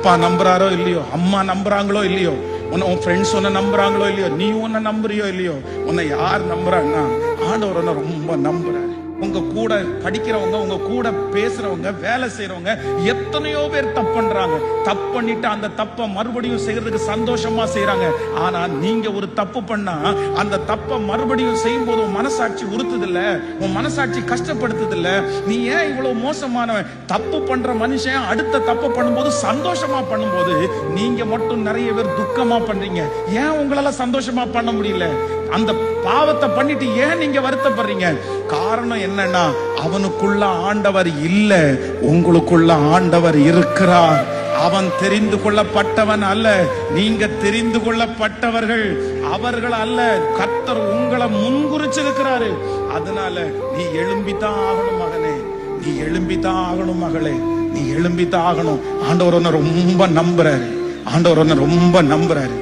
அப்பா நம்புறாரோ இல்லையோ, அம்மா நம்புறாங்களோ இல்லையோ, உன் ஃப்ரெண்ட்ஸ் உன்னை நம்புறாங்களோ இல்லையோ, நீ உன்னை நம்புறியோ இல்லையோ, உன்னை யார் நம்புறாங்கன்னா ஆண்டவர் உன்னை ரொம்ப நம்புறாரு. உங்க கூட படிக்கிறவங்க, உங்க கூட பேசுறவங்க, வேலை செய்யறவங்க எத்தனையோ பேர் தப்பு பண்றாங்க. தப்பு பண்ணிட்டு அந்த தப்பை மறுபடியும் செய்யறதுக்கு சந்தோஷமா செய்யறாங்க. ஆனா நீங்க ஒரு தப்பு பண்ணா அந்த தப்பை மறுபடியும் செய்யும் போது உன் மனசாட்சி உறுத்துது இல்ல, உன் மனசாட்சி கஷ்டப்படுத்துது இல்ல. நீ ஏன் இவ்வளவு மோசமானவன்? தப்பு பண்ற மனுஷன் அடுத்த தப்பு பண்ணும்போது சந்தோஷமா பண்ணும்போது நீங்க மட்டும் நிறைய பேர் துக்கமா பண்றீங்க. ஏன் உங்களால சந்தோஷமா பண்ண முடியல? அந்த பாவத்தை பண்ணிட்டு ஏன் நீங்க வருத்தப்படுறீங்க? காரணம் என்னன்னா, அவனுக்குள்ள ஆண்டவர் இல்ல, உங்களுக்குள்ள ஆண்டவர் இருக்கிறார். அவன் தெரிந்து கொள்ளப்பட்டவன் அல்ல, நீங்க தெரிந்து கொள்ளப்பட்டவர்கள். அவர்கள் அல்ல, கர்த்தர் உங்களை முன்குறிச்சிருக்கிறாரு. அதனால நீ எழும்பித்தான் ஆகணும் மகனே, நீ எழும்பித்தான் ஆகணும் மகளே, நீ எழும்பித்தான் ஆகணும். ஆண்டவர் உன்னை ரொம்ப நம்புறாரு, ஆண்டவர் உன்னை ரொம்ப நம்புறாரு.